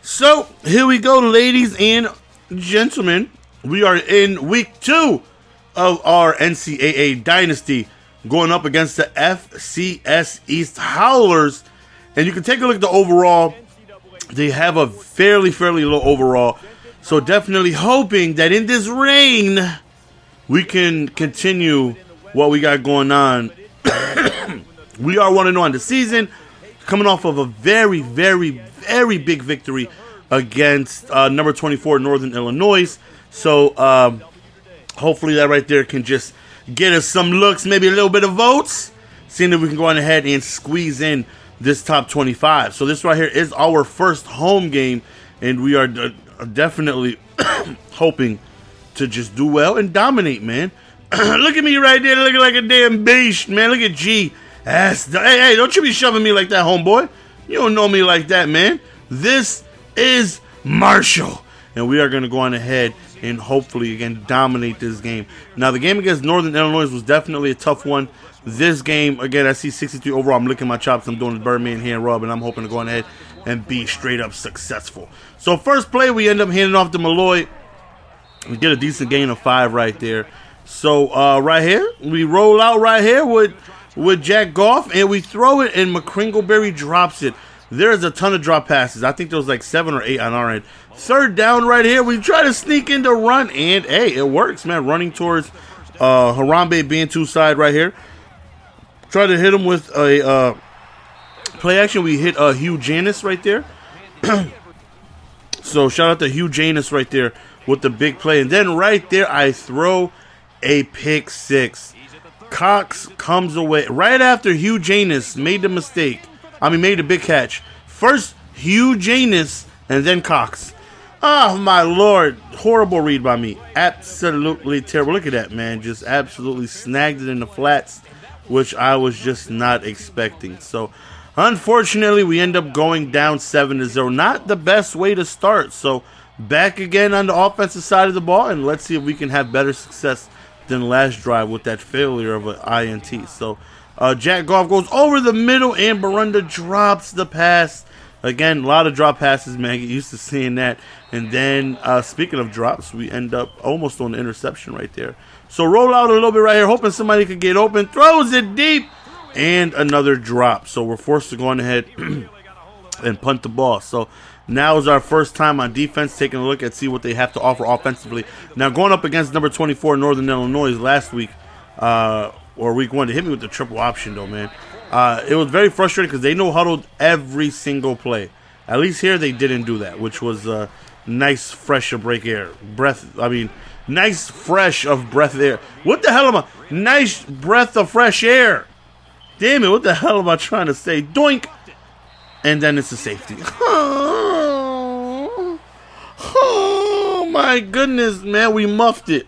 So, here we go, ladies and gentlemen. We are in week 2 of our NCAA Dynasty, going up against the FCS East Howlers. And you can take a look at the overall. They have a fairly low overall. So definitely hoping that in this reign, we can continue what we got going on. We are 1-0 on the season, coming off of a very big victory against number 24 Northern Illinois. So hopefully that right there can just get us some looks, maybe a little bit of votes, seeing if we can go on ahead and squeeze in this top 25. So this right here is our first home game, and we are definitely hoping to just do well and dominate, man. Look at me right there, looking like a damn beast, man. Look at G. Hey, don't you be shoving me like that, homeboy. You don't know me like that, man. This is Marshall, and we are going to go on ahead and hopefully, again, dominate this game. Now, the game against Northern Illinois was definitely a tough one. This game, again, I see 63 overall. I'm licking my chops. I'm doing the Birdman hand rub, and I'm hoping to go on ahead and be straight up successful. So, first play, we end up handing off to Malloy. We get a decent gain of 5 right there. So, right here, we roll out right here with Jack Goff, and we throw it, and McCringleberry drops it. There's a ton of drop passes. I think there was like 7 or 8 on our end. Third down right here. We try to sneak into run, and hey, it works, man. Running towards Harambe Bantu side right here. Try to hit him with a play action. We hit Hugh Janis right there. So shout out to Hugh Janis right there with the big play. And then right there, I throw a pick 6. Cox comes away right after Hugh Janis made the mistake. Made a big catch. First, Hugh Janis, and then Cox. Oh, my Lord. Horrible read by me. Absolutely terrible. Look at that, man. Just absolutely snagged it in the flats, which I was just not expecting. So, unfortunately, we end up going down 7-0. Not the best way to start. So, back again on the offensive side of the ball, and let's see if we can have better success than last drive with that failure of an INT. So, Jack Goff goes over the middle, and Barunda drops the pass. Again, a lot of drop passes, man. Get used to seeing that. And then, speaking of drops, we end up almost on the interception right there. So roll out a little bit right here, hoping somebody could get open. Throws it deep, and another drop. So we're forced to go on ahead and punt the ball. So now is our first time on defense, taking a look at see what they have to offer offensively. Now going up against number 24 Northern Illinois last week, or week 1, they hit me with the triple option though, man. It was very frustrating because they no-huddled every single play. At least here they didn't do that, which was nice, fresh of nice, fresh of breath air. What the hell am I? Nice breath of fresh air. Damn it, what the hell am I trying to say? Doink! And then it's a safety. Oh my goodness, man, we muffed it.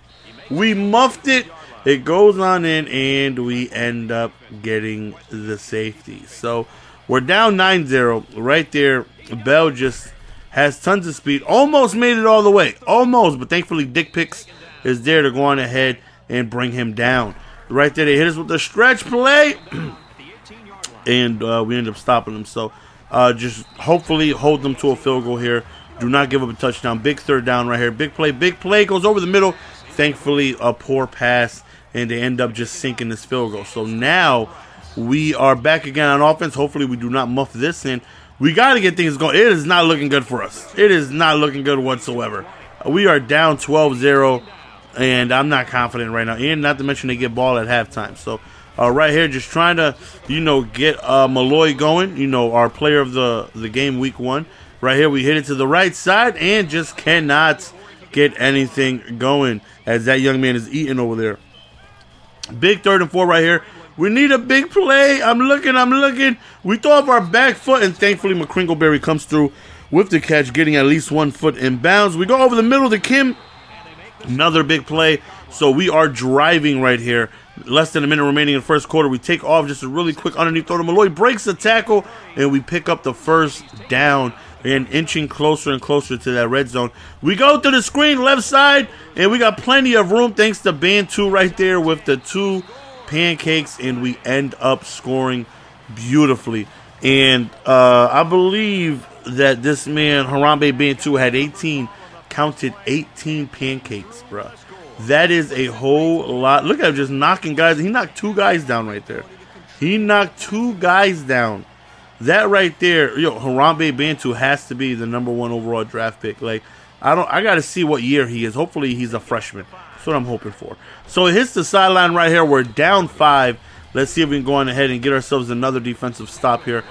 It goes on in, and we end up getting the safety. So we're down 9-0 right there. Bell just has tons of speed. Almost made it all the way. Almost, but thankfully Dick Picks is there to go on ahead and bring him down. Right there, they hit us with the stretch play, and we end up stopping them. So just hopefully hold them to a field goal here. Do not give up a touchdown. Big third down right here. Big play goes over the middle. Thankfully, a poor pass, and they end up just sinking this field goal. So now we are back again on offense. Hopefully we do not muff this in. We got to get things going. It is not looking good for us. It is not looking good whatsoever. We are down 12-0, and I'm not confident right now. And not to mention they get ball at halftime. So right here, just trying to, get Malloy going, our player of the game week 1. Right here, we hit it to the right side and just cannot get anything going as that young man is eating over there. Big 3rd and 4 right here. We need a big play. I'm looking. We throw off our back foot, and thankfully McCringleberry comes through with the catch, getting at least 1 foot in bounds. We go over the middle to Kim. Another big play. So we are driving right here. Less than a minute remaining in the first quarter. We take off just a really quick underneath throw to Malloy. Breaks the tackle, and we pick up the first down. And inching closer and closer to that red zone. We go to the screen left side, and we got plenty of room thanks to Bantu right there with the 2 pancakes, and we end up scoring beautifully. And I believe that this man, Harambe Bantu, had 18 pancakes, bro. That is a whole lot. Look at him just knocking guys. He knocked 2 guys down right there. He knocked 2 guys down. That right there, Harambe Bantu has to be the #1 overall draft pick. Like, I got to see what year he is. Hopefully he's a freshman. That's what I'm hoping for. So it hits the sideline right here. We're down 5. Let's see if we can go on ahead and get ourselves another defensive stop here.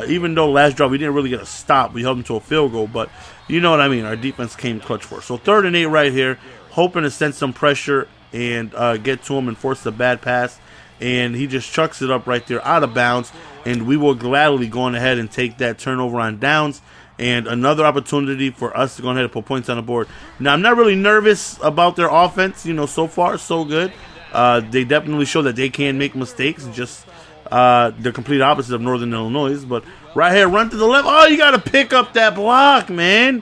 Even though last drive we didn't really get a stop, we held him to a field goal, but you know what I mean. Our defense came clutch for us. So 3rd and 8 right here, hoping to send some pressure and get to him and force the bad pass. And he just chucks it up right there out of bounds, and we will gladly go on ahead and take that turnover on downs. And another opportunity for us to go ahead and put points on the board. Now, I'm not really nervous about their offense. So far, so good. They definitely show that they can make mistakes. Just the complete opposite of Northern Illinois. But right here, run to the left. Oh, you got to pick up that block, man.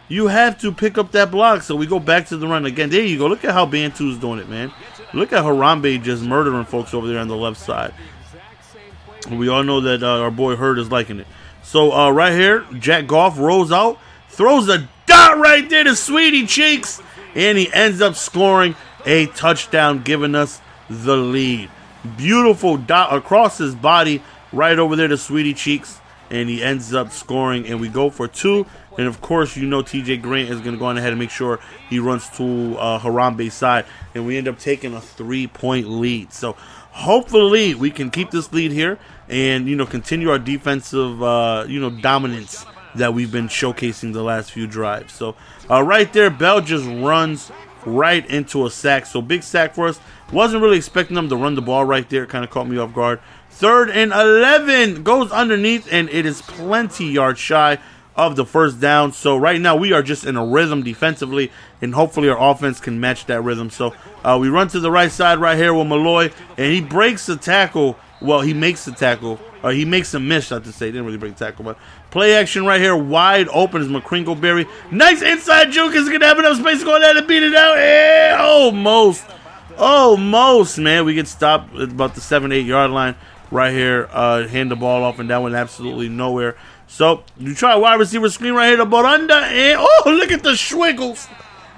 You have to pick up that block. So we go back to the run again. There you go. Look at how Bantu's doing it, man. Look at Harambe just murdering folks over there on the left side. We all know that our boy Hurd is liking it. So right here, Jack Goff rolls out, throws a dot right there to Sweetie Cheeks, and he ends up scoring a touchdown, giving us the lead. Beautiful dot across his body right over there to Sweetie Cheeks, and he ends up scoring, and we go for 2. And, of course, TJ Grant is going to go on ahead and make sure he runs to Harambe's side, and we end up taking a 3-point lead. So hopefully we can keep this lead here and, continue our defensive, dominance that we've been showcasing the last few drives. So right there, Bell just runs right into a sack. So big sack for us. Wasn't really expecting them to run the ball right there. Kind of caught me off guard. 3rd and 11 goes underneath, and it is plenty yards shy of the first down. So right now we are just in a rhythm defensively, and hopefully our offense can match that rhythm. So we run to the right side right here with Malloy, and he breaks the tackle. Well, he makes the tackle. He makes a miss, I have to say. He didn't really break the tackle, but play action right here, wide open is McCringleberry. Nice inside juke. Is going to have enough space to go ahead and beat it out. Yeah, almost, man. We get stopped at about the 7-8 yard line right here. Hand the ball off, and that went absolutely nowhere. So you try a wide receiver screen right here to Boranda, and look at the swiggles.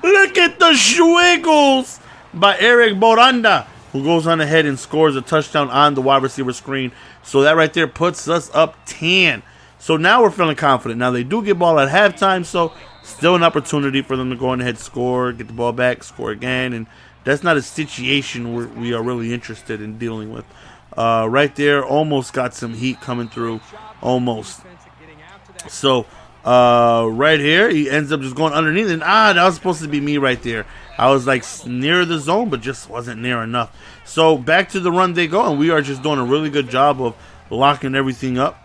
Look at the swiggles by Eric Boranda, who goes on ahead and scores a touchdown on the wide receiver screen. So that right there puts us up 10. So now we're feeling confident. Now they do get ball at halftime, so still an opportunity for them to go on ahead, score, get the ball back, score again, and that's not a situation we are really interested in dealing with. Right there, almost got some heat coming through, almost. So right here, he ends up just going underneath, and that was supposed to be me right there. I was like near the zone, but just wasn't near enough. So back to the run they go, and we are just doing a really good job of locking everything up.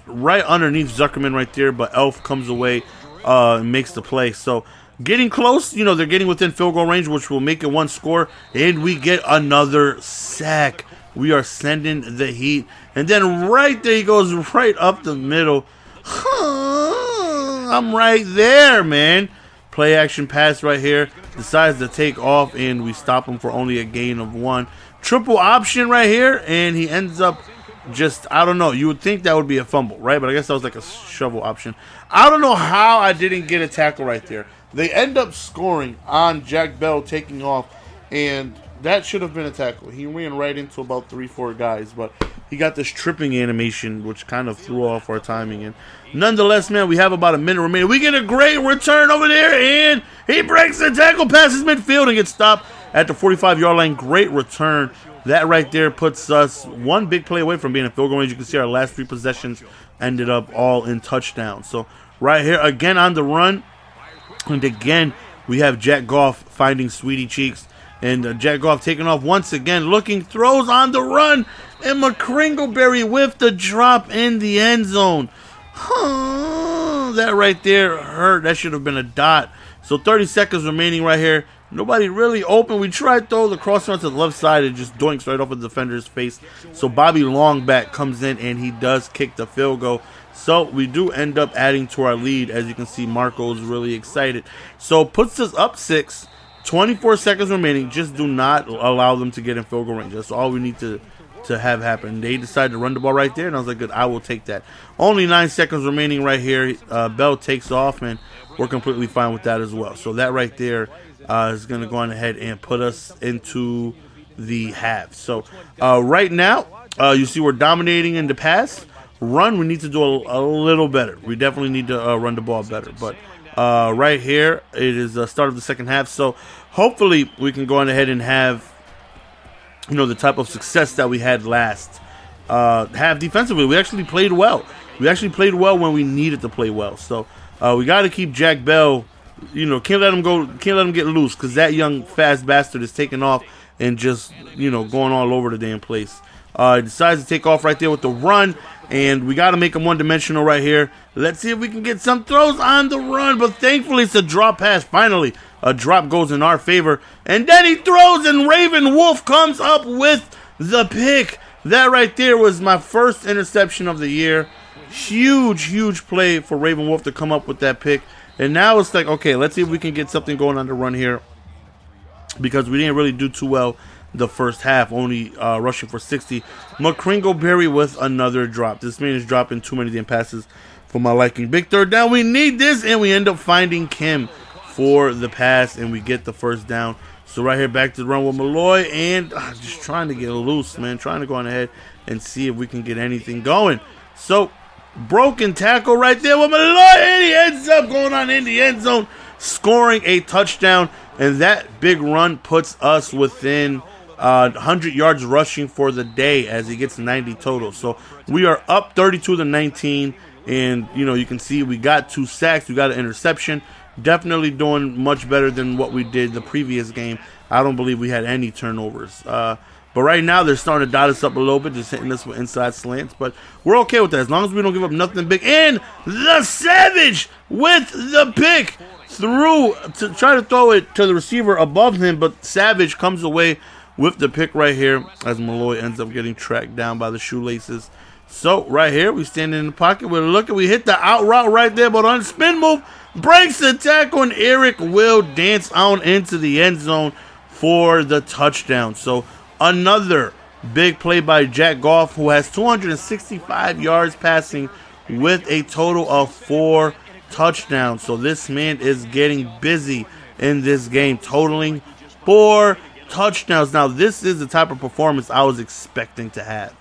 Right underneath Zuckerman right there, but Elf comes away and makes the play. So getting close, they're getting within field goal range, which will make it 1 score, and we get another sack. We are sending the heat, and then right there he goes right up the middle. I'm right there, man. Play action pass right here. Decides to take off, and we stop him for only a gain of 1. Triple option right here, and he ends up just, I don't know. You would think that would be a fumble, right? But I guess that was like a shovel option. I don't know how I didn't get a tackle right there. They end up scoring on Jack Bell taking off, and that should have been a tackle. He ran right into about 3-4 guys, but he got this tripping animation, which kind of threw off our timing. And nonetheless, man, we have about a minute remaining. We get a great return over there, and he breaks the tackle, passes midfield, and gets stopped at the 45-yard line. Great return. That right there puts us one big play away from being in field goal range. You can see our last 3 possessions ended up all in touchdowns. So right here, again on the run, and again, we have Jack Goff finding Sweetie Cheeks. And Jack Goff taking off once again, looking, throws on the run, and McCringleberry with the drop in the end zone. That right there hurt. That should have been a dot. So 30 seconds remaining right here. Nobody really open. We tried to throw the cross run to the left side and just doinks right off of the defender's face. So Bobby Longback comes in, and he does kick the field goal. So we do end up adding to our lead. As you can see, Marco's really excited. So puts us up 6. 24 seconds remaining. Just do not allow them to get in field goal range. That's all we need to to have happen. They decided to run the ball right there, and I was like, good, I will take that. Only 9 seconds remaining right here. Bell takes off, and we're completely fine with that as well. So that right there is going to go on ahead and put us into the half. So right now, you see we're dominating in the pass. Run, we need to do a little better. We definitely need to run the ball better. But right here, it is the start of the second half. So hopefully we can go on ahead and have, the type of success that we had last half defensively. We actually played well. We actually played well when we needed to play well. So we got to keep Jack Bell. Can't let him go. Can't let him get loose, because that young fast bastard is taking off and just going all over the damn place. He decides to take off right there with the run, and we got to make him one-dimensional right here. Let's see if we can get some throws on the run, but thankfully it's a drop pass. Finally, a drop goes in our favor, and then he throws, and Raven Wolf comes up with the pick. That right there was my first interception of the year. Huge play for Raven Wolf to come up with that pick. And now it's like, okay, let's see if we can get something going on the run here, because we didn't really do too well the first half, only rushing for 60. McCringleberry with another drop. This man is dropping too many damn passes for my liking. Big third down. We need this, and we end up finding Kim for the pass, and we get the first down. So right here, back to the run with Malloy, and just trying to get loose, man. Trying to go on ahead and see if we can get anything going. So broken tackle right there with Malloy, and he ends up going on in the end zone, scoring a touchdown, and that big run puts us within 100 yards rushing for the day, as he gets 90 total. So we are up 32-19, and you can see we got 2 sacks, we got an interception. Definitely doing much better than what we did the previous game. I don't believe we had any turnovers. But right now they're starting to dot us up a little bit, just hitting us with inside slants. But we're okay with that as long as we don't give up nothing big. And the Savage with the pick through to try to throw it to the receiver above him, but Savage comes away with the pick right here, as Malloy ends up getting tracked down by the shoelaces. So right here, we stand in the pocket. We're looking. We hit the out route right there, but on spin move, breaks the tackle, and Eric will dance on into the end zone for the touchdown. So another big play by Jack Goff, who has 265 yards passing with a total of 4 touchdowns. So this man is getting busy in this game, totaling 4 touchdowns. Now, this is the type of performance I was expecting to have.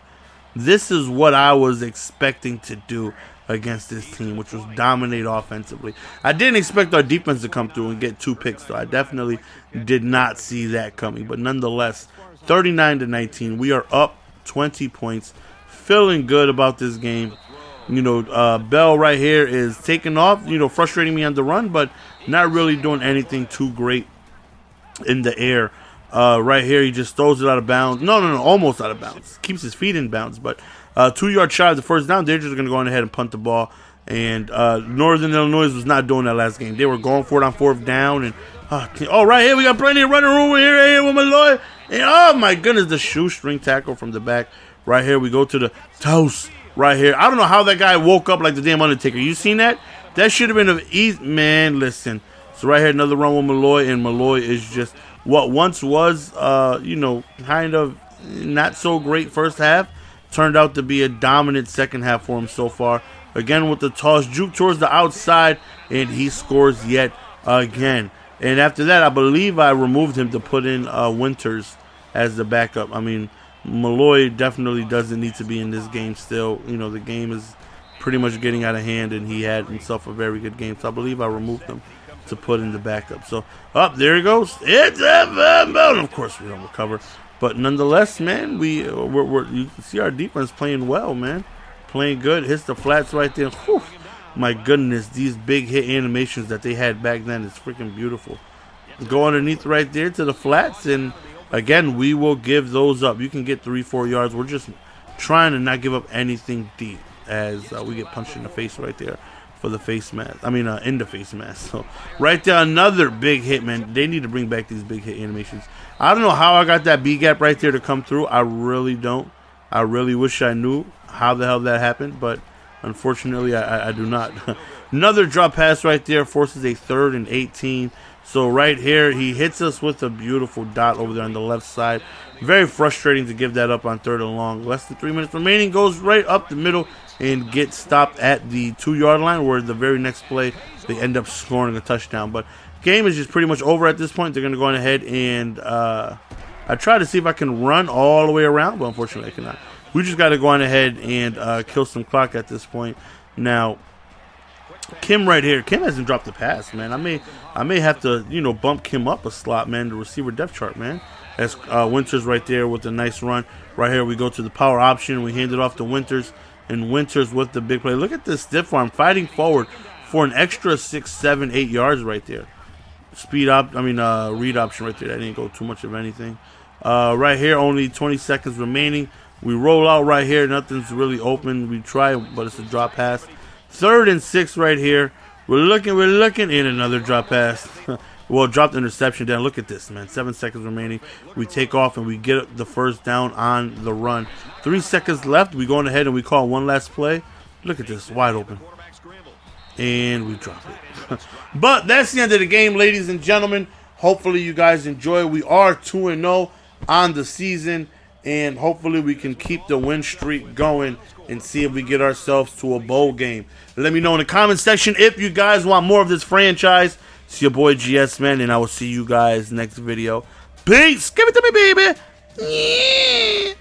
This is what I was expecting to do against this team, which was dominate offensively. I didn't expect our defense to come through and get 2 picks, though. I definitely did not see that coming. But nonetheless, 39-19, we are up 20 points. Feeling good about this game. Bell right here is taking off, frustrating me on the run, but not really doing anything too great in the air. Right here, he just throws it out of bounds. No, almost out of bounds. Keeps his feet in bounds, but 2-yard shy of the first down. They're just going to go on ahead and punt the ball. And Northern Illinois was not doing that last game. They were going for it on 4th down. And right here, we got plenty of running room here with Malloy. And oh my goodness, the shoestring tackle from the back. Right here, we go to the toast. Right here, I don't know how that guy woke up like the damn Undertaker. You seen that? That should have been an easy. Man, listen. So right here, another run with Malloy, and Malloy is just what once was, kind of not so great first half, turned out to be a dominant second half for him so far. Again with the toss, juke towards the outside, and he scores yet again. And after that, I believe I removed him to put in Winters as the backup. I mean, Malloy definitely doesn't need to be in this game still. The game is pretty much getting out of hand, and he had himself a very good game. So I believe I removed him to put in the backup. So, there he goes. It's and of course we don't recover. But nonetheless, man, we're you can see our defense playing well, man. Playing good. Hits the flats right there. Whew. My goodness, these big hit animations that they had back then is freaking beautiful. Go underneath right there to the flats, and again, we will give those up. You can get 3-4 yards. We're just trying to not give up anything deep, as we get punched in the face right there for the face mask. In the face mask. So right there, another big hit, man. They need to bring back these big hit animations. I don't know how I got that B gap right there to come through. I really don't. I really wish I knew how the hell that happened, but unfortunately, I do not. Another drop pass right there forces a 3rd and 18. So right here, he hits us with a beautiful dot over there on the left side. Very frustrating to give that up on 3rd and long. Less than 3 minutes remaining. Goes right up the middle and gets stopped at the 2-yard line, where the very next play they end up scoring a touchdown. But game is just pretty much over at this point. They're going to go ahead and I try to see if I can run all the way around, but unfortunately I cannot. We just got to go on ahead and kill some clock at this point. Now, Kim right here. Kim hasn't dropped the pass, man. I may have to, bump Kim up a slot, man, the receiver depth chart, man. That's Winters right there with a nice run. Right here we go to the power option. We hand it off to Winters, and Winters with the big play. Look at this stiff arm fighting forward for an extra 6, 7, 8 yards right there. Read option right there. That didn't go too much of anything. Right here, only 20 seconds remaining. We roll out right here. Nothing's really open. We try, but it's a drop pass. 3rd and 6 right here. We're looking, and another drop pass. Well, dropped interception down. Look at this, man. 7 seconds remaining. We take off, and we get the first down on the run. 3 seconds left. We go on ahead, and we call one last play. Look at this. Wide open. And we drop it. But that's the end of the game, ladies and gentlemen. Hopefully you guys enjoy. We are 2-0 on the season, and hopefully we can keep the win streak going and see if we get ourselves to a bowl game. Let me know in the comment section if you guys want more of this franchise. It's your boy GS, man, and I will see you guys next video. Peace. Give it to me, baby. Yeah.